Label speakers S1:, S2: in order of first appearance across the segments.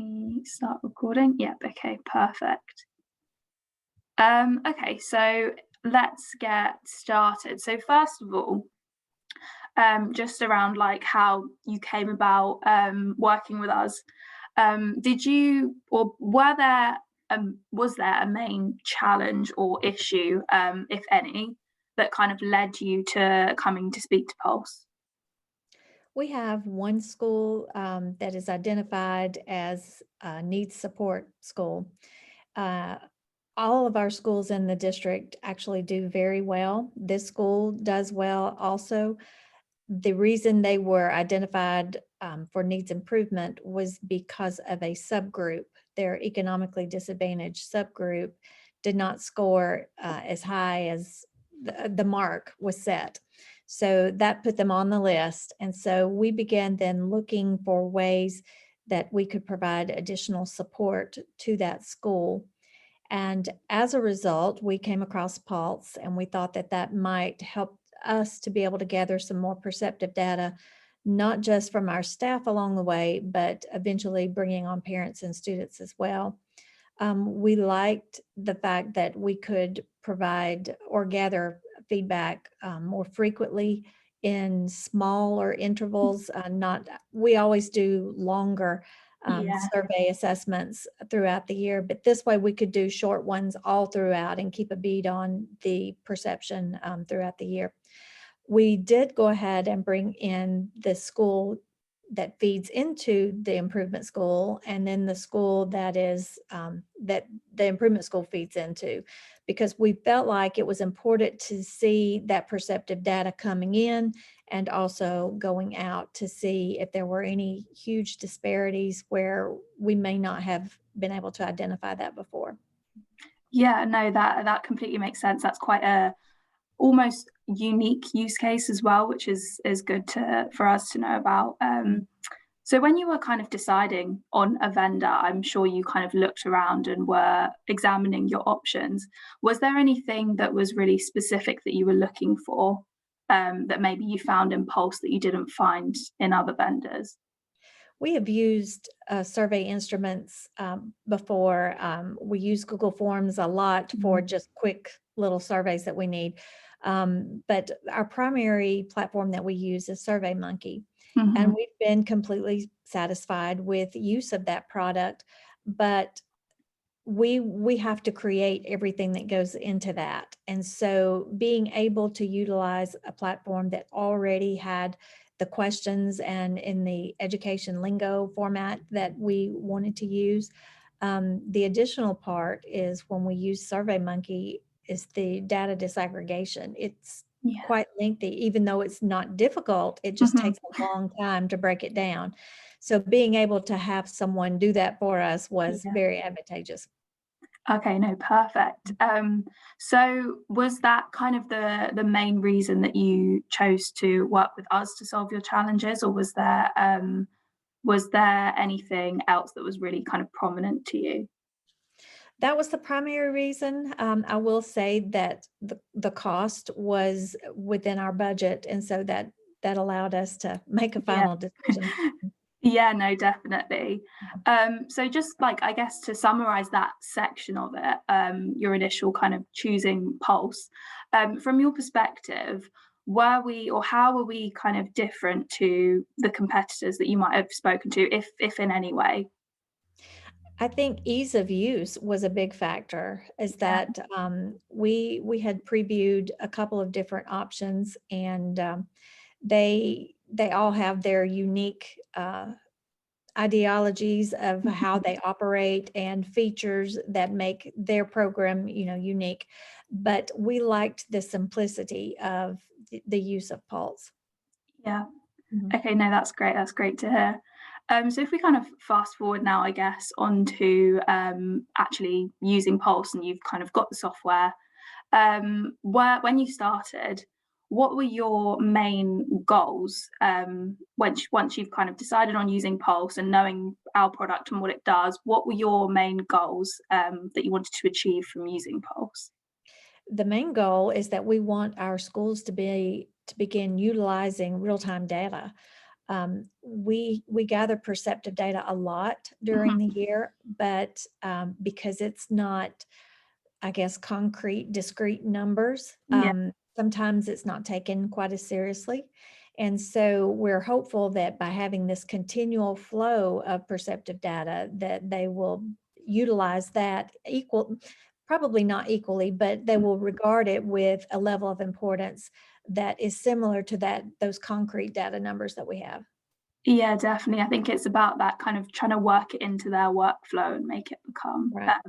S1: me start recording. Yep, okay, perfect. Okay, so let's get started. So first of all, just around like how you came about working with us. Did you or were there was there a main challenge or issue, if any, that kind of led you to coming to speak to Pulse?
S2: We have one school that is identified as a needs support school. Uh, all of our schools in the district actually do very well. This school does well also. The reason they were identified for needs improvement was because of a subgroup. Their economically disadvantaged subgroup did not score as high as the mark was set. So that put them on the list. And so we began then looking for ways that we could provide additional support to that school. And as a result, we came across Pulse and we thought that that might help us to be able to gather some more perceptive data, not just from our staff along the way, but eventually bringing on parents and students as well. We liked the fact that we could provide or gather feedback more frequently in smaller intervals. Not We always do longer
S1: Yeah.
S2: survey assessments throughout the year, but this way we could do short ones all throughout and keep a beat on the perception throughout the year. We did go ahead and bring in the school that feeds into the improvement school, and then the school that is that the improvement school feeds into, because we felt like it was important to see that perceptive data coming in and also going out to see if there were any huge disparities where we may not have been able to identify that before.
S1: Yeah, no, that completely makes sense. That's quite a almost unique use case as well, which is good to for us to know about. So when you were kind of deciding on a vendor, I'm sure you kind of looked around and were examining your options. Was there anything that was really specific that you were looking for, that maybe you found in Pulse that you didn't find in other vendors?
S2: We have used survey instruments before. We use Google Forms a lot for
S1: Mhm.
S2: just quick little surveys that we need. But our primary platform that we use is SurveyMonkey. And
S1: Mhm.
S2: we've been completely satisfied with use of that product. But we have to create everything that goes into that. And so being able to utilize a platform that already had the questions and in the education lingo format that we wanted to use. The additional part is when we use SurveyMonkey is the data disaggregation. It's
S1: Yeah.
S2: quite lengthy, even though it's not difficult, it just
S1: Mhm.
S2: takes a long time to break it down. So being able to have someone do that for us was
S1: Yeah.
S2: very advantageous.
S1: Okay, no, perfect. So was that kind of the main reason that you chose to work with us to solve your challenges, or was there anything else that was really kind of prominent to you?
S2: That was the primary reason. I will say that the cost was within our budget, and so that allowed us to make a
S1: Yeah.
S2: final decision.
S1: Yeah, no, definitely. So just like, I guess to summarize that section of it, your initial kind of choosing Pulse, from your perspective, were we or how were we kind of different to the competitors that you might have spoken to, if in any way?
S2: I think ease of use was a big factor, is
S1: Yeah.
S2: that we had previewed a couple of different options, and they all have their unique ideologies of how
S1: Mhm.
S2: they operate and features that make their program, unique. But we liked the simplicity of the use of Pulse.
S1: Yeah.
S2: Mhm.
S1: Okay, no, that's great. That's great to hear. So if we kind of fast forward now, I guess, onto actually using Pulse, and you've kind of got the software. Where when you started, what were your main goals? Once you've kind of decided on using Pulse and knowing our product and what it does, what were your main goals that you wanted to achieve from using Pulse?
S2: The main goal is that we want our schools to begin utilizing real-time data. We gather perceptive data a lot during the year, but because it's not, I guess, concrete, discrete numbers,
S1: Yeah.
S2: sometimes it's not taken quite as seriously. And so we're hopeful that by having this continual flow of perceptive data, that they will utilize that probably not equally, but they will regard it with a level of importance that is similar to those concrete data numbers that we have.
S1: Yeah, definitely. I think it's about that kind of trying to work it into their workflow and make it become
S2: Right.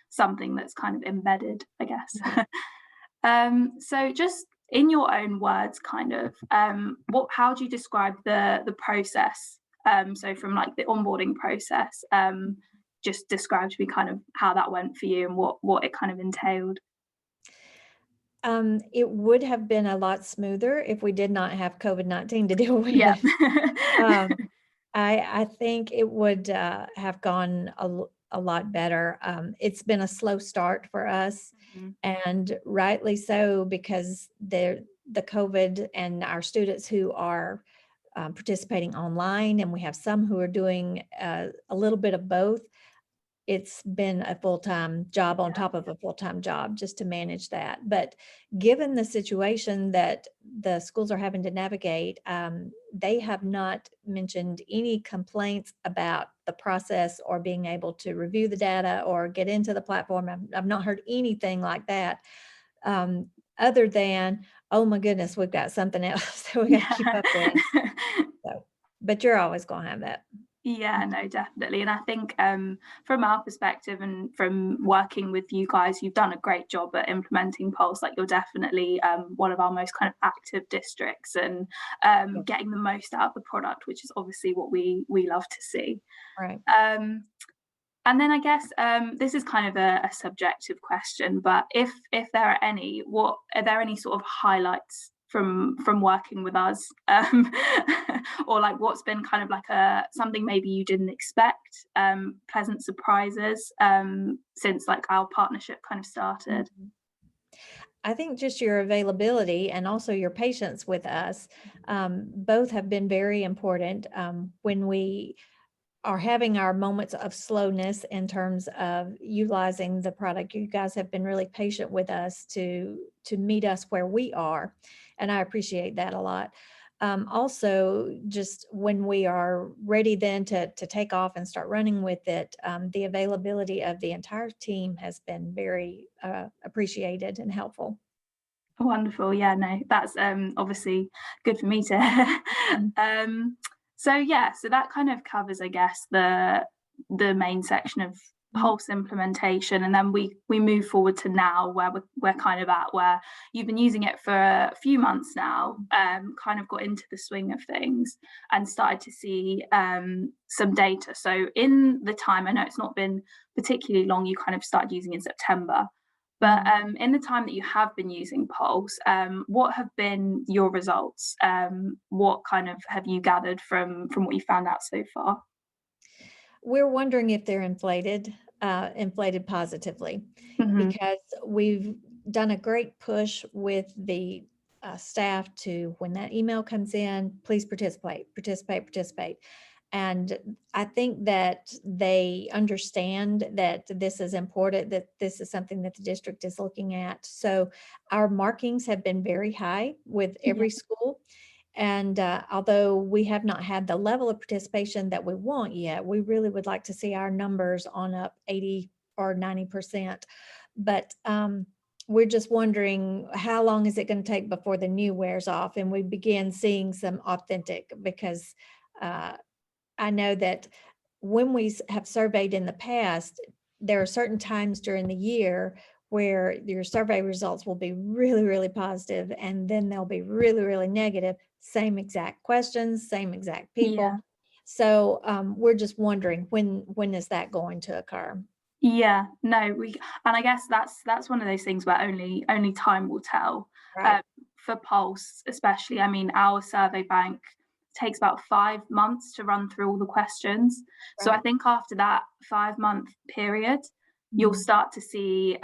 S1: something that's kind of embedded, I guess.
S2: Right.
S1: So just in your own words, kind of, how do you describe the process? So from like the onboarding process, just describe to me kind of how that went for you and what it kind of entailed.
S2: It would have been a lot smoother if we did not have COVID-19 to deal
S1: Yeah.
S2: with. Um, I think it would have gone a lot better. It's been a slow start for us,
S1: Mhm.
S2: and rightly so, because the COVID and our students who are participating online, and we have some who are doing a little bit of both. It's been a full-time job on top of a full-time job just to manage that. But given the situation that the schools are having to navigate, they have not mentioned any complaints about the process or being able to review the data or get into the platform. I've not heard anything like that, other than, oh my goodness, we've got something else that we got to keep up with. So, but you're always going to have that.
S1: Yeah, no, definitely. And I think from our perspective and from working with you guys, you've done a great job at implementing Pulse. Like you're definitely one of our most kind of active districts and
S2: Yeah.
S1: getting the most out of the product, which is obviously what we love to see.
S2: Right.
S1: And then I guess this is kind of a subjective question, but if there are any, are there any sort of highlights from working with us, or like what's been kind of like something maybe you didn't expect, pleasant surprises since like our partnership kind of started?
S2: Mhm. I think just your availability and also your patience with us, both have been very important. When we are having our moments of slowness in terms of utilizing the product, you guys have been really patient with us to meet us where we are, and I appreciate that a lot. Also, just when we are ready then to take off and start running with it, the availability of the entire team has been very appreciated and helpful.
S1: Wonderful. Yeah, no, that's obviously good for me to hear.
S2: Mhm.
S1: So yeah, so that kind of covers, I guess, the main section of
S2: Mhm.
S1: Pulse implementation, and then we move forward to now where we're kind of at where you've been using it for a few months now, kind of got into the swing of things and started to see some data. So in the time, I know it's not been particularly long, you kind of started using in September. But
S2: Mhm.
S1: in the time that you have been using Pulse, what have been your results? What kind of have you gathered from what you found out so far?
S2: We're wondering if they're inflated positively,
S1: Hmm.
S2: because we've done a great push with the staff to, when that email comes in, please participate, participate, participate. And I think that they understand that this is important, that this is something that the district is looking at. So our markings have been very high with
S1: Yeah,
S2: every school. And although we have not had the level of participation that we want yet, we really would like to see our numbers on up 80 or 90%. But we're just wondering, how long is it going to take before the new wears off and we begin seeing some authentic? Because uh, I know that when we have surveyed in the past, there are certain times during the year where your survey results will be really, really positive, and then they'll be really, really negative. Same exact questions, same exact
S1: yeah,
S2: people. So we're just wondering, when is that going to occur?
S1: yeah. No, and I guess that's one of those things where only time will tell.
S2: Right,
S1: For Pulse, especially, I mean, our survey bank takes about 5 months to run through all the questions. So I
S2: right.
S1: think after that 5-month period, you'll
S2: Mhm.
S1: start to see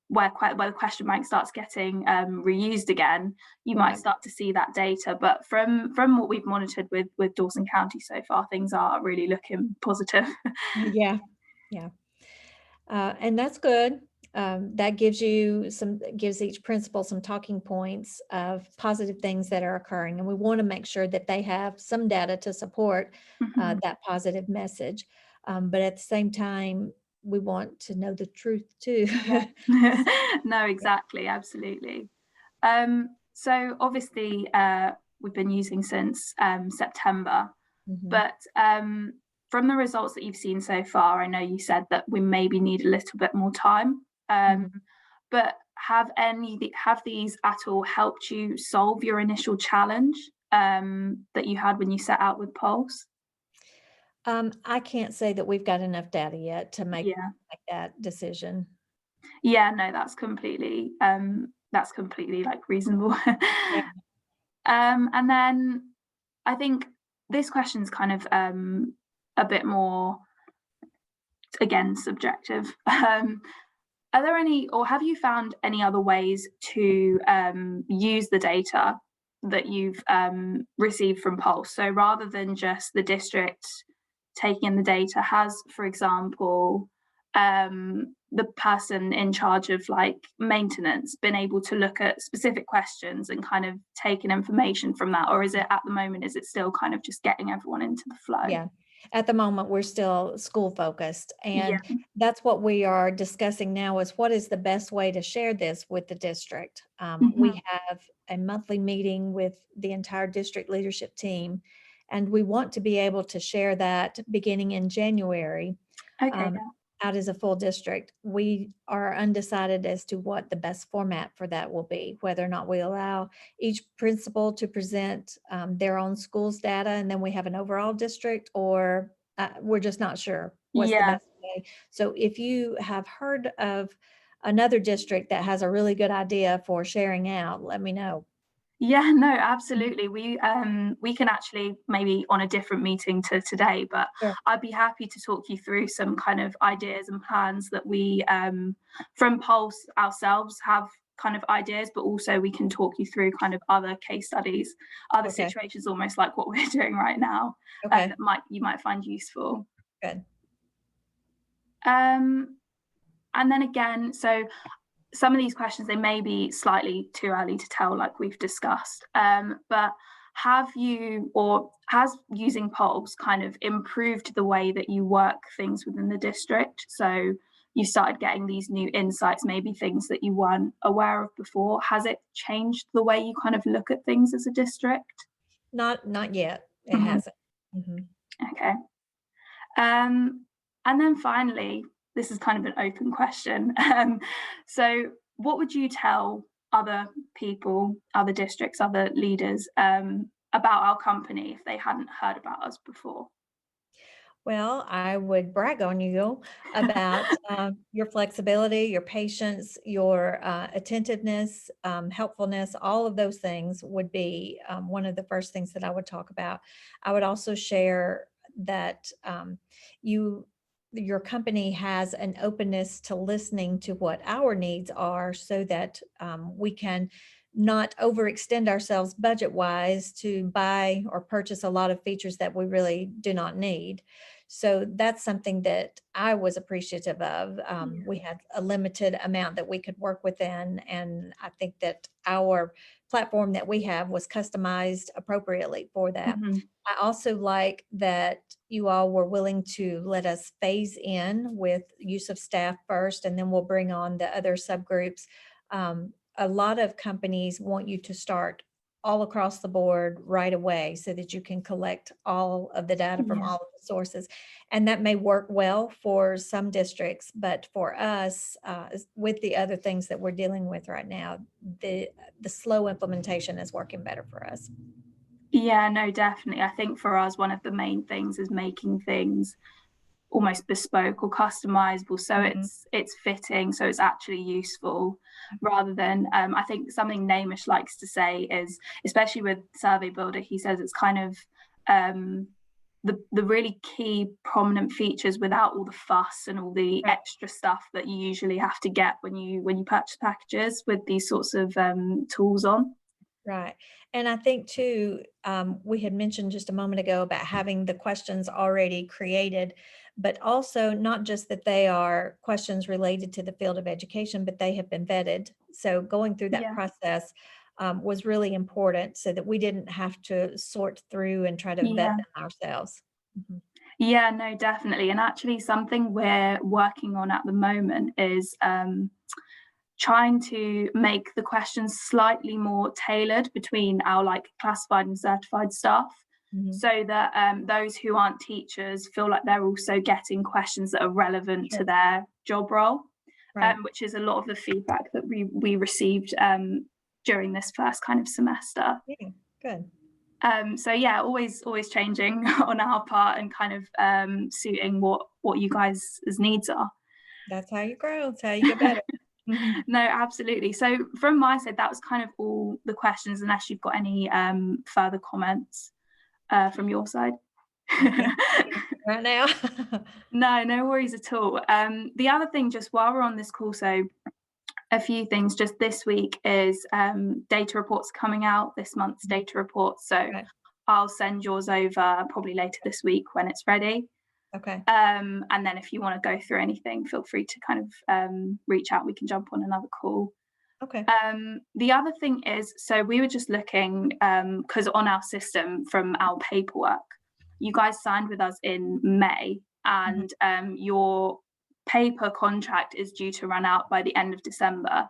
S1: where the question bank starts getting reused again, you might start to see that data. But from what we've monitored with Dawson County so far, things are really looking positive.
S2: Yeah, yeah. And that's good. That gives each principal some talking points of positive things that are occurring. And we want to make sure that they have some data to support that positive message. But at the same time, we want to know the truth too.
S1: Yeah. No, exactly. Absolutely. So obviously, we've been using since September, but from the results that you've seen so far, I know you said that we maybe need a little bit more time. But have these at all helped you solve your initial challenge that you had when you set out with Pulse?
S2: I can't say that we've got enough data yet to make
S1: Yeah.
S2: that decision.
S1: Yeah, no, that's completely like reasonable.
S2: Yeah.
S1: And then I think this question's kind of a bit more, again, subjective. Are there any, or have you found any other ways to use the data that you've received from Pulse? So rather than just the district taking in the data, has, for example, the person in charge of like maintenance been able to look at specific questions and kind of taken information from that? Or is it at the moment, is it still kind of just getting everyone into the flow?
S2: Yeah. At the moment, we're still school focused, and
S1: Yeah.
S2: that's what we are discussing now is what is the best way to share this with the district. We have a monthly meeting with the entire district leadership team, and we want to be able to share that beginning in January.
S1: Okay.
S2: Out as a full district. We are undecided as to what the best format for that will be, whether or not we allow each principal to present their own school's data and then we have an overall district, or we're just not sure what's the best way. So if you have heard of another district that has a really good idea for sharing out, let me know.
S1: Yeah, no, absolutely. We can actually maybe on a different meeting to today, but
S2: Sure.
S1: I'd be happy to talk you through some kind of ideas and plans that we from Pulse ourselves have kind of ideas, but also we can talk you through kind of other case studies, other situations, almost like what we're doing right now, that you might find useful.
S2: Good.
S1: And then again, so some of these questions, they may be slightly too early to tell, like we've discussed, but have you, or has using Pulse kind of improved the way that you work things within the district? So you started getting these new insights, maybe things that you weren't aware of before. Has it changed the way you kind of look at things as a district?
S2: Not yet. It hasn't.
S1: Okay. And then finally, this is kind of an open question. So what would you tell other people, other districts, other leaders about our company if they hadn't heard about us before?
S2: Well, I would brag on you about your flexibility, your patience, your attentiveness, helpfulness. All of those things would be one of the first things that I would talk about. I would also share that your company has an openness to listening to what our needs are so that we can not overextend ourselves budget wise to buy or purchase a lot of features that we really do not need. So that's something that I was appreciative of. We had a limited amount that we could work within, and I think that our platform that we have was customized appropriately for that. I also like that you all were willing to let us phase in with use of staff first, and then we'll bring on the other subgroups. A lot of companies want you to start all across the board right away so that you can collect all of the data from all of the sources. And that may work well for some districts, but for us, with the other things that we're dealing with right now, the slow implementation is working better for us.
S1: Yeah, no, definitely. I think for us, one of the main things is making things almost bespoke or customizable, so it's fitting, so it's actually useful, rather than I think something Namish likes to say is, especially with Survey Builder, he says it's kind of the really key prominent features without all the fuss and all the
S2: Right.
S1: extra stuff that you usually have to get when you purchase packages with these sorts of tools on.
S2: Right. And I think too, we had mentioned just a moment ago about having the questions already created, but also not just that they are questions related to the field of education, but they have been vetted. So going through that
S1: Yeah.
S2: process was really important so that we didn't have to sort through and try to vet
S1: Yeah.
S2: them ourselves. Mhm.
S1: Yeah, no, definitely. And actually something we're working on at the moment is trying to make the questions slightly more tailored between our like classified and certified staff,
S2: Mhm.
S1: so that those who aren't teachers feel like they're also getting questions that are relevant to
S2: Sure.
S1: their job role,
S2: Right.
S1: which is a lot of the feedback that we received during this first kind of semester.
S2: Yeah, good.
S1: So yeah, always changing on our part and kind of suiting what you guys' needs are.
S2: That's how you grow. That's how you get better. Mhm.
S1: No, absolutely. So from my side, that was kind of all the questions, unless you've got any further comments from your side.
S2: I can't right now.
S1: No, no worries at all. The other thing, just while we're on this call, so a few things just this week is data reports coming out, this month's data reports. So
S2: Right.
S1: I'll send yours over probably later this week when it's ready.
S2: Okay.
S1: And then if you want to go through anything, feel free to kind of reach out. We can jump on another call.
S2: Okay.
S1: The other thing is, so we were just looking, because on our system from our paperwork, you guys signed with us in May,
S2: Mhm.
S1: and your paper contract is due to run out by the end of December.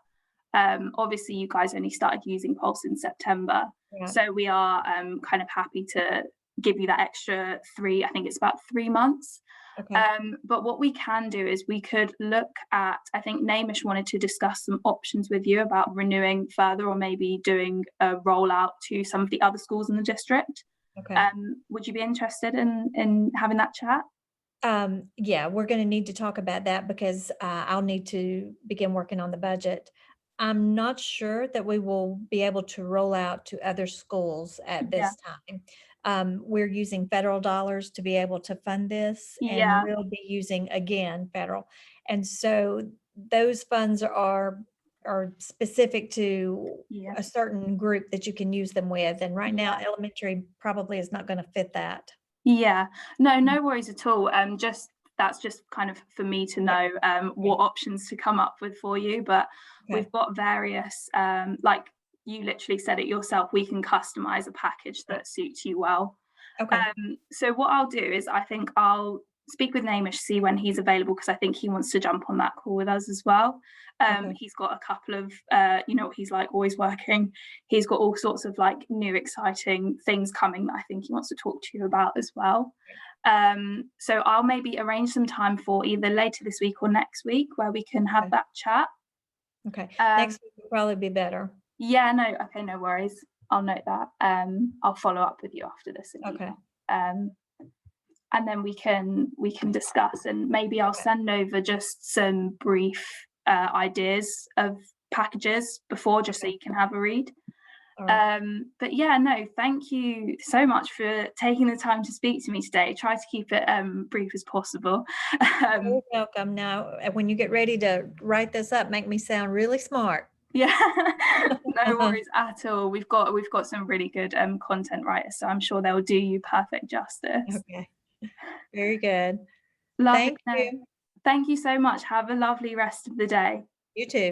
S1: Obviously, you guys only started using Pulse in September,
S2: Yeah.
S1: so we are kind of happy to give you that extra I think it's about 3 months.
S2: Okay.
S1: But what we can do is we could look at, I think Namish wanted to discuss some options with you about renewing further or maybe doing a rollout to some of the other schools in the district.
S2: Okay.
S1: Would you be interested in having that chat?
S2: Yeah, we're going to need to talk about that because I'll need to begin working on the budget. I'm not sure that we will be able to roll out to other schools at
S1: Yeah.
S2: this time. We're using federal dollars to be able to fund this, and
S1: Yeah.
S2: we'll be using again federal. And so those funds are specific to
S1: Yeah.
S2: a certain group that you can use them with. And right now,
S1: Yeah.
S2: elementary probably is not going to fit that.
S1: Yeah. No, no worries at all. Just that's just kind of for me to
S2: Yeah.
S1: know what options to come up with for you. But
S2: Okay.
S1: we've got various, like you literally said it yourself, we can customize a package
S2: Right.
S1: that suits you well.
S2: Okay.
S1: So what I'll do is I think I'll speak with Namish, see when he's available, because I think he wants to jump on that call with us as well.
S2: Okay.
S1: He's got a couple of, he's like always working. He's got all sorts of like new exciting things coming that I think he wants to talk to you about as well. So I'll maybe arrange some time for either later this week or next week where we can have
S2: Okay.
S1: that chat.
S2: Okay.
S1: Um,
S2: Next week will probably be better.
S1: yeah, no, okay, no worries. I'll note that. I'll follow up with you after this and
S2: Okay.
S1: and then we can discuss, and maybe I'll
S2: Okay.
S1: send over just some brief ideas of packages before, just so
S2: Okay.
S1: you can have a read.
S2: All right.
S1: But yeah, no, thank you so much for taking the time to speak to me today. Try to keep it brief as possible.
S2: You're welcome. Now, when you get ready to write this up, make me sound really smart.
S1: Yeah, no worries at all. We've got some really good content writers, so I'm sure they'll do you perfect justice.
S2: Okay. Very good.
S1: Lovely.
S2: Thank
S1: No,
S2: you.
S1: thank you so much. Have a lovely rest of the day.
S2: You too.